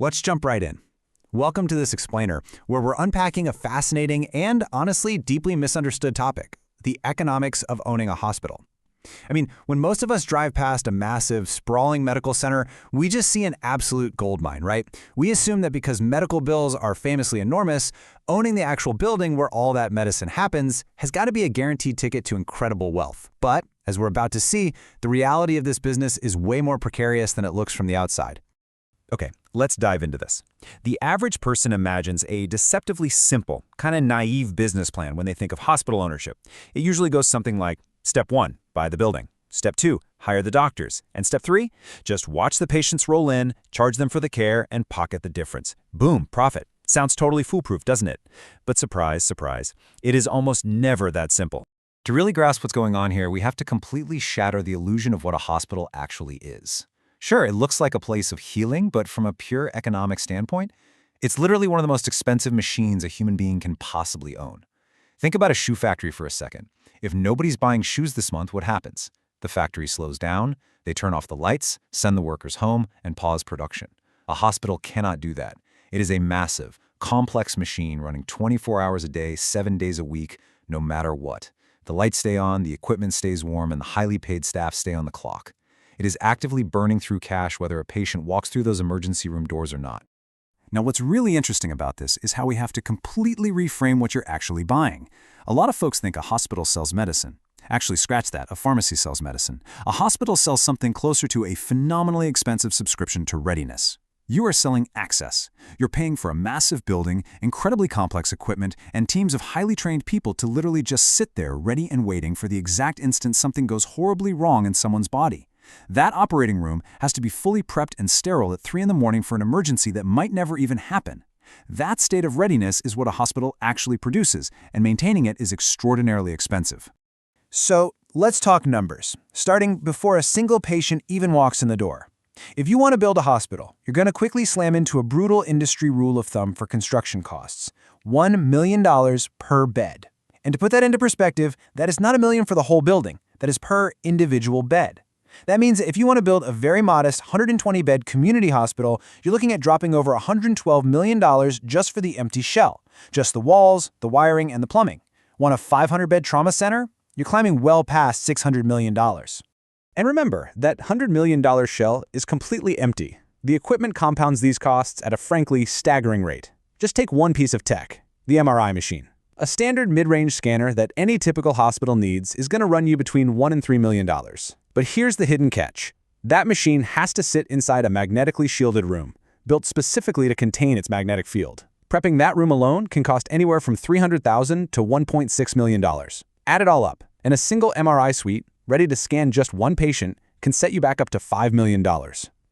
Let's jump right in. Welcome to this explainer, where we're unpacking a fascinating and honestly deeply misunderstood topic, the economics of owning a hospital. When most of us drive past a massive, sprawling medical center, we just see an absolute goldmine, right? We assume that because medical bills are famously enormous, owning the actual building where all that medicine happens has got to be a guaranteed ticket to incredible wealth. But, as we're about to see, the reality of this business is way more precarious than it looks from the outside. Okay, let's dive into this. The average person imagines a deceptively simple, kind of naive business plan when they think of hospital ownership. It usually goes something like, Step 1, buy the building. Step 2, hire the doctors. And Step 3, just watch the patients roll in, charge them for the care, and pocket the difference. Boom, profit. Sounds totally foolproof, doesn't it? But surprise, surprise, it is almost never that simple. To really grasp what's going on here, we have to completely shatter the illusion of what a hospital actually is. Sure, it looks like a place of healing, but from a pure economic standpoint, it's literally one of the most expensive machines a human being can possibly own. Think about a shoe factory for a second. If nobody's buying shoes this month, what happens? The factory slows down, they turn off the lights, send the workers home, and pause production. A hospital cannot do that. It is a massive, complex machine running 24 hours a day, 7 days a week, no matter what. The lights stay on, the equipment stays warm, and the highly paid staff stay on the clock. It is actively burning through cash whether a patient walks through those emergency room doors or not. Now, what's really interesting about this is how we have to completely reframe what you're actually buying. A lot of folks think a hospital sells medicine. Actually, scratch that, a pharmacy sells medicine. A hospital sells something closer to a phenomenally expensive subscription to readiness. You are selling access. You're paying for a massive building, incredibly complex equipment, and teams of highly trained people to literally just sit there ready and waiting for the exact instant something goes horribly wrong in someone's body. That operating room has to be fully prepped and sterile at 3 in the morning for an emergency that might never even happen. That state of readiness is what a hospital actually produces, and maintaining it is extraordinarily expensive. So, let's talk numbers, starting before a single patient even walks in the door. If you want to build a hospital, you're going to quickly slam into a brutal industry rule of thumb for construction costs: $1 million per bed. And to put that into perspective, that is not $1 million for the whole building, that is per individual bed. That means if you want to build a very modest 120-bed community hospital, you're looking at dropping over $112 million just for the empty shell, just the walls, the wiring, and the plumbing. Want a 500-bed trauma center? You're climbing well past $600 million. And remember, that $100 million shell is completely empty. The equipment compounds these costs at a frankly staggering rate. Just take one piece of tech, the MRI machine. A standard mid-range scanner that any typical hospital needs is going to run you between $1 and $3 million. But here's the hidden catch. That machine has to sit inside a magnetically shielded room, built specifically to contain its magnetic field. Prepping that room alone can cost anywhere from $300,000 to $1.6 million. Add it all up, and a single MRI suite, ready to scan just one patient, can set you back up to $5 million.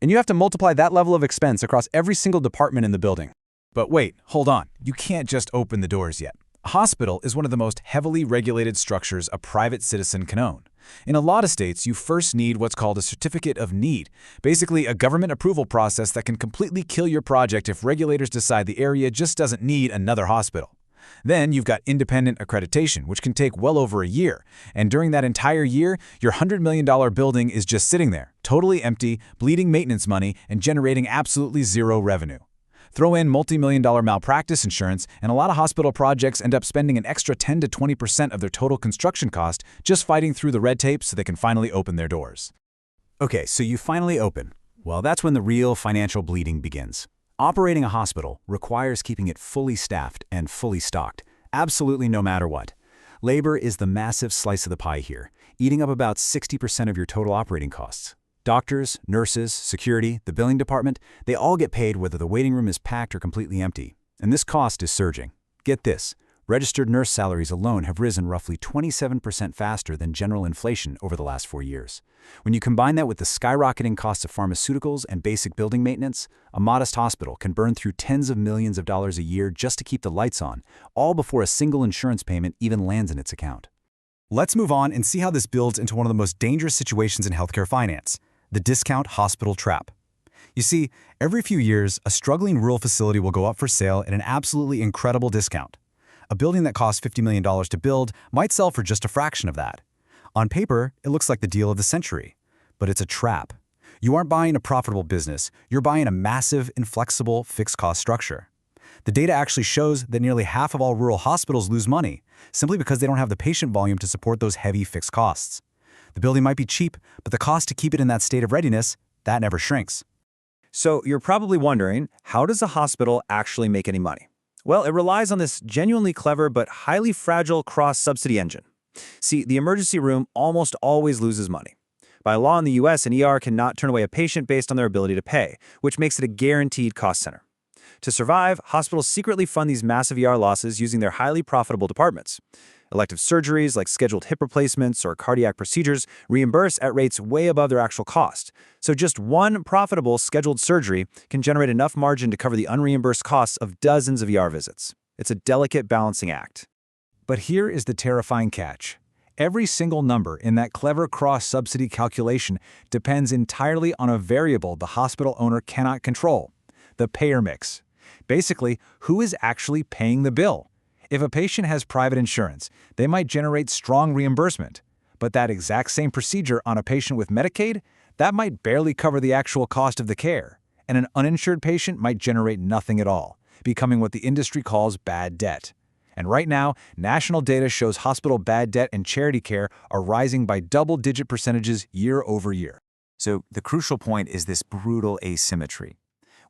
And you have to multiply that level of expense across every single department in the building. But wait, hold on. You can't just open the doors yet. A hospital is one of the most heavily regulated structures a private citizen can own. In a lot of states, you first need what's called a certificate of need, basically a government approval process that can completely kill your project if regulators decide the area just doesn't need another hospital. Then you've got independent accreditation, which can take well over a year. And during that entire year, your $100 million building is just sitting there, totally empty, bleeding maintenance money, and generating absolutely zero revenue. Throw in multi-million-dollar malpractice insurance, and a lot of hospital projects end up spending an extra 10 to 20% of their total construction cost just fighting through the red tape so they can finally open their doors. Okay, so you finally open. Well, that's when the real financial bleeding begins. Operating a hospital requires keeping it fully staffed and fully stocked, absolutely no matter what. Labor is the massive slice of the pie here, eating up about 60% of your total operating costs. Doctors, nurses, security, the billing department, they all get paid whether the waiting room is packed or completely empty. And this cost is surging. Get this, registered nurse salaries alone have risen roughly 27% faster than general inflation over the last 4 years. When you combine that with the skyrocketing costs of pharmaceuticals and basic building maintenance, a modest hospital can burn through tens of millions of dollars a year just to keep the lights on, all before a single insurance payment even lands in its account. Let's move on and see how this builds into one of the most dangerous situations in healthcare finance: the discount hospital trap. You see, every few years, a struggling rural facility will go up for sale at an absolutely incredible discount. A building that costs $50 million to build might sell for just a fraction of that. On paper, it looks like the deal of the century, but it's a trap. You aren't buying a profitable business, you're buying a massive, inflexible, fixed-cost structure. The data actually shows that nearly half of all rural hospitals lose money, simply because they don't have the patient volume to support those heavy fixed costs. The building might be cheap, but the cost to keep it in that state of readiness, that never shrinks. So you're probably wondering, how does a hospital actually make any money? Well, it relies on this genuinely clever but highly fragile cross-subsidy engine. See, the emergency room almost always loses money. By law in the US, an ER cannot turn away a patient based on their ability to pay, which makes it a guaranteed cost center. To survive, hospitals secretly fund these massive ER losses using their highly profitable departments. Elective surgeries like scheduled hip replacements or cardiac procedures reimburse at rates way above their actual cost. So just one profitable scheduled surgery can generate enough margin to cover the unreimbursed costs of dozens of ER visits. It's a delicate balancing act. But here is the terrifying catch. Every single number in that clever cross-subsidy calculation depends entirely on a variable the hospital owner cannot control: the payer mix. Basically, who is actually paying the bill? If a patient has private insurance, they might generate strong reimbursement. But that exact same procedure on a patient with Medicaid, that might barely cover the actual cost of the care. And an uninsured patient might generate nothing at all, becoming what the industry calls bad debt. And right now, national data shows hospital bad debt and charity care are rising by double-digit percentages year over year. So the crucial point is this brutal asymmetry.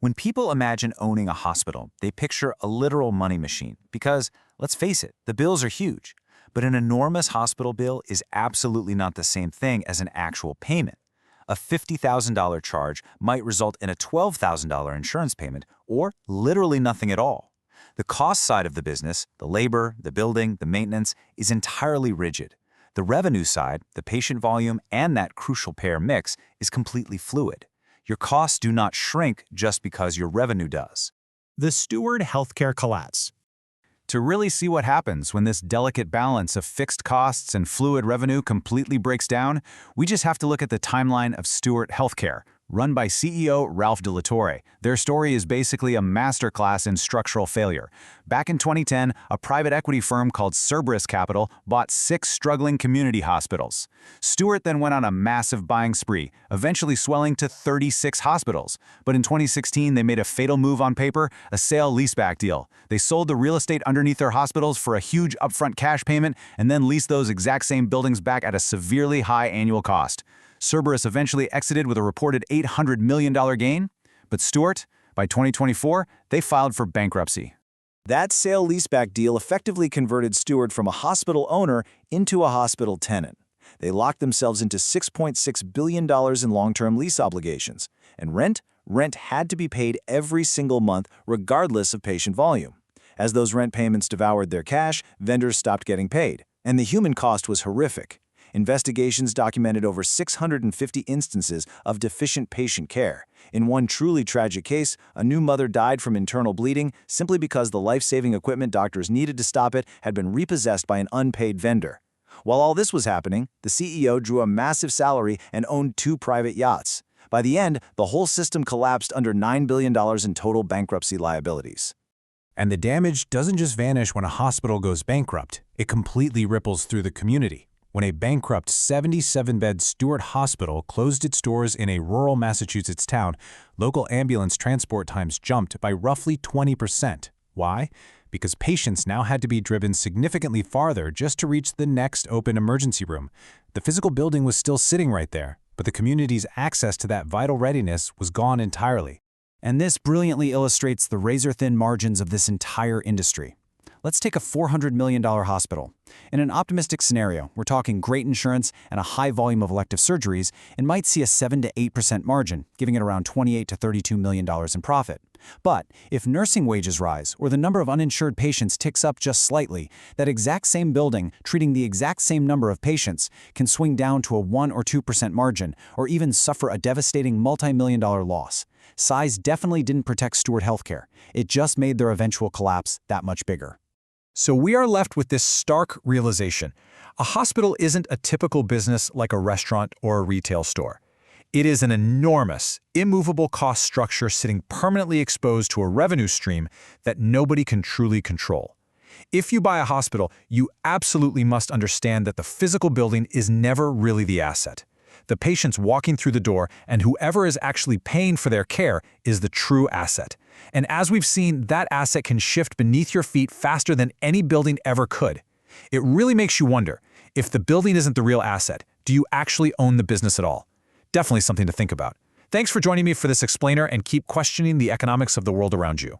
When people imagine owning a hospital, they picture a literal money machine because, let's face it, the bills are huge. But an enormous hospital bill is absolutely not the same thing as an actual payment. A $50,000 charge might result in a $12,000 insurance payment, or literally nothing at all. The cost side of the business, the labor, the building, the maintenance, is entirely rigid. The revenue side, the patient volume, and that crucial payer mix is completely fluid. Your costs do not shrink just because your revenue does. The Steward Healthcare Collapse. To really see what happens when this delicate balance of fixed costs and fluid revenue completely breaks down, we just have to look at the timeline of Steward Healthcare, run by CEO Ralph de la Torre. Their story is basically a masterclass in structural failure. Back in 2010, a private equity firm called Cerberus Capital bought 6 struggling community hospitals. Stewart then went on a massive buying spree, eventually swelling to 36 hospitals. But in 2016, they made a fatal move on paper, a sale-leaseback deal. They sold the real estate underneath their hospitals for a huge upfront cash payment and then leased those exact same buildings back at a severely high annual cost. Cerberus eventually exited with a reported $800 million gain, but Stewart, by 2024, they filed for bankruptcy. That sale-leaseback deal effectively converted Stewart from a hospital owner into a hospital tenant. They locked themselves into $6.6 billion in long-term lease obligations, and rent had to be paid every single month regardless of patient volume. As those rent payments devoured their cash, vendors stopped getting paid, and the human cost was horrific. Investigations documented over 650 instances of deficient patient care. In one truly tragic case, a new mother died from internal bleeding simply because the life-saving equipment doctors needed to stop it had been repossessed by an unpaid vendor. While all this was happening, the CEO drew a massive salary and owned 2 private yachts. By the end, the whole system collapsed under $9 billion in total bankruptcy liabilities. And the damage doesn't just vanish when a hospital goes bankrupt. It completely ripples through the community. When a bankrupt 77-bed Stewart Hospital closed its doors in a rural Massachusetts town, local ambulance transport times jumped by roughly 20%. Why? Because patients now had to be driven significantly farther just to reach the next open emergency room. The physical building was still sitting right there, but the community's access to that vital readiness was gone entirely. And this brilliantly illustrates the razor-thin margins of this entire industry. Let's take a $400 million hospital. In an optimistic scenario, we're talking great insurance and a high volume of elective surgeries, and might see a 7 to 8% margin, giving it around $28 to $32 million in profit. But if nursing wages rise or the number of uninsured patients ticks up just slightly, that exact same building, treating the exact same number of patients, can swing down to a 1 or 2% margin, or even suffer a devastating multi-million-dollar loss. Size definitely didn't protect Stewart Healthcare. It just made their eventual collapse that much bigger. So we are left with this stark realization. A hospital isn't a typical business like a restaurant or a retail store. It is an enormous, immovable cost structure sitting permanently exposed to a revenue stream that nobody can truly control. If you buy a hospital, you absolutely must understand that the physical building is never really the asset. The patients walking through the door and whoever is actually paying for their care is the true asset. And as we've seen, that asset can shift beneath your feet faster than any building ever could. It really makes you wonder, if the building isn't the real asset, do you actually own the business at all? Definitely something to think about. Thanks for joining me for this explainer, and keep questioning the economics of the world around you.